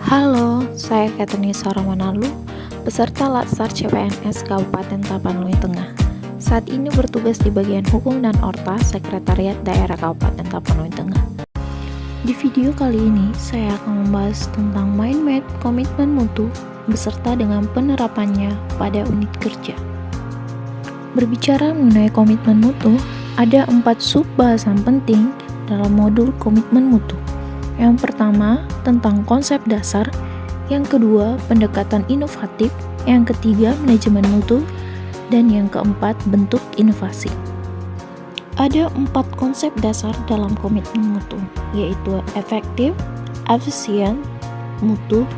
Halo, saya Katenisa Ramanalu, peserta Latsar CPNS Kabupaten Tapanuli Tengah. Saat ini bertugas di bagian Hukum dan Orta Sekretariat Daerah Kabupaten Tapanuli Tengah. Di video kali ini, saya akan membahas tentang Mind Map Komitmen Mutu beserta dengan penerapannya pada unit kerja. Berbicara mengenai komitmen mutu, ada 4 sub bahasan penting dalam modul komitmen mutu. Yang pertama, tentang konsep dasar. Yang kedua, pendekatan inovatif. Yang ketiga, manajemen mutu. Dan yang keempat, bentuk inovasi. Ada 4 konsep dasar dalam komitmen mutu, yaitu efektif, efisien, mutu,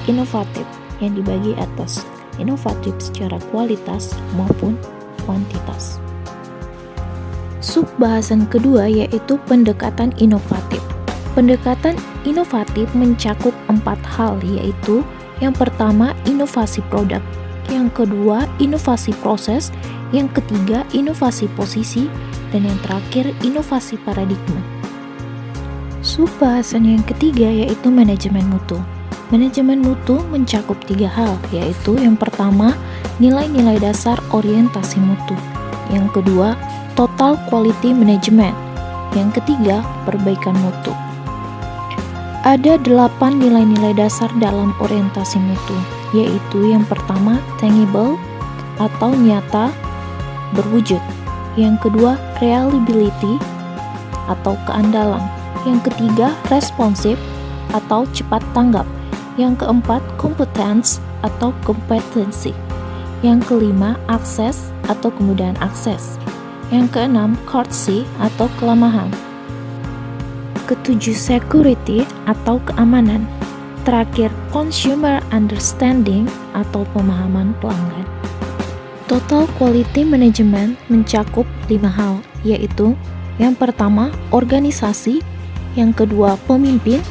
inovatif, yang dibagi atas inovatif secara kualitas maupun kuantitas. Sub bahasan kedua yaitu pendekatan inovatif. Pendekatan inovatif mencakup 4 hal, yaitu yang pertama inovasi produk, yang kedua inovasi proses, yang ketiga inovasi posisi, dan yang terakhir inovasi paradigma. Sub bahasan yang ketiga yaitu manajemen mutu. Manajemen mutu mencakup 3 hal, yaitu yang pertama nilai-nilai dasar orientasi mutu, yang kedua total quality management, yang ketiga perbaikan mutu. Ada 8 nilai-nilai dasar dalam orientasi mutu, yaitu yang pertama tangible atau nyata berwujud, yang kedua reliability atau keandalan, yang ketiga responsif atau cepat tanggap, yang keempat competence atau kompetensi, yang kelima akses atau kemudahan akses, yang keenam courtesy atau kelemahan, ketujuh security atau keamanan, terakhir consumer understanding atau pemahaman pelanggan. Total quality management mencakup 5 hal, yaitu yang pertama organisasi, yang kedua pemimpin,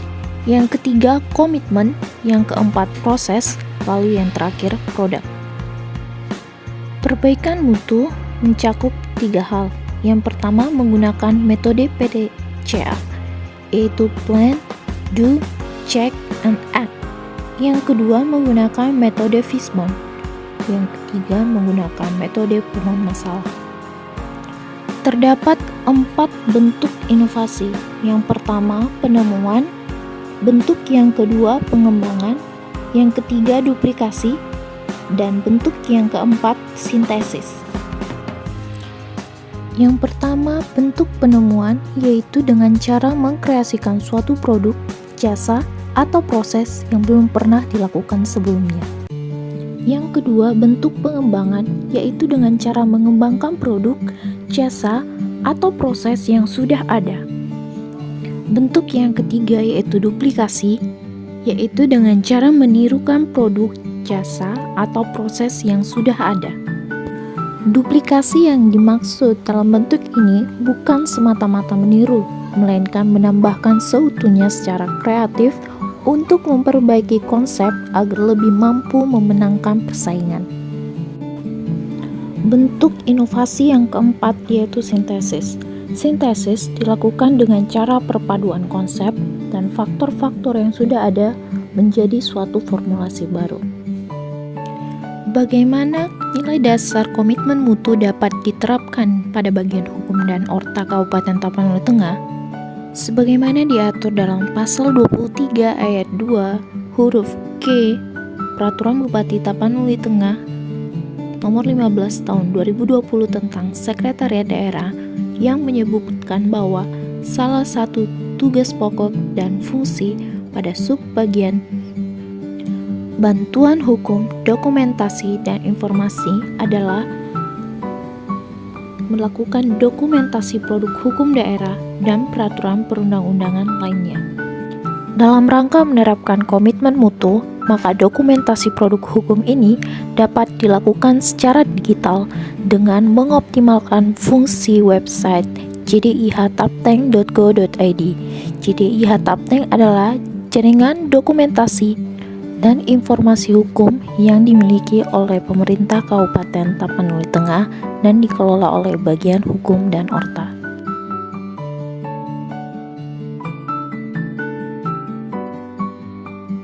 yang ketiga komitmen, yang keempat proses, lalu yang terakhir produk. Perbaikan mutu mencakup 3 hal. Yang pertama menggunakan metode PDCA, yaitu plan, do, check, and act. Yang kedua menggunakan metode Fishbone. Yang ketiga menggunakan metode pohon masalah. Terdapat 4 bentuk inovasi. Yang pertama penemuan, bentuk yang kedua pengembangan, yang ketiga duplikasi, dan bentuk yang keempat sintesis. Yang pertama, bentuk penemuan, yaitu dengan cara mengkreasikan suatu produk, jasa, atau proses yang belum pernah dilakukan sebelumnya. Yang kedua, bentuk pengembangan, yaitu dengan cara mengembangkan produk, jasa, atau proses yang sudah ada. Bentuk yang ketiga yaitu duplikasi, yaitu dengan cara menirukan produk, jasa, atau proses yang sudah ada. Duplikasi yang dimaksud dalam bentuk ini bukan semata-mata meniru, melainkan menambahkan seutuhnya secara kreatif untuk memperbaiki konsep agar lebih mampu memenangkan persaingan. Bentuk inovasi yang keempat yaitu sintesis. Sintesis dilakukan dengan cara perpaduan konsep dan faktor-faktor yang sudah ada menjadi suatu formulasi baru. Bagaimana nilai dasar komitmen mutu dapat diterapkan pada bagian Hukum dan Orta Kabupaten Tapanuli Tengah? Sebagaimana diatur dalam pasal 23 ayat 2 huruf K Peraturan Bupati Tapanuli Tengah nomor 15 tahun 2020 tentang Sekretariat Daerah, yang menyebutkan bahwa salah satu tugas pokok dan fungsi pada subbagian bantuan hukum, dokumentasi, dan informasi adalah melakukan dokumentasi produk hukum daerah dan peraturan perundang-undangan lainnya. Dalam rangka menerapkan komitmen mutu, maka dokumentasi produk hukum ini dapat dilakukan secara digital dengan mengoptimalkan fungsi website jdih.tapteng.go.id. jdih.tapteng adalah jaringan dokumentasi dan informasi hukum yang dimiliki oleh pemerintah Kabupaten Tapanuli Tengah dan dikelola oleh bagian Hukum dan Orta.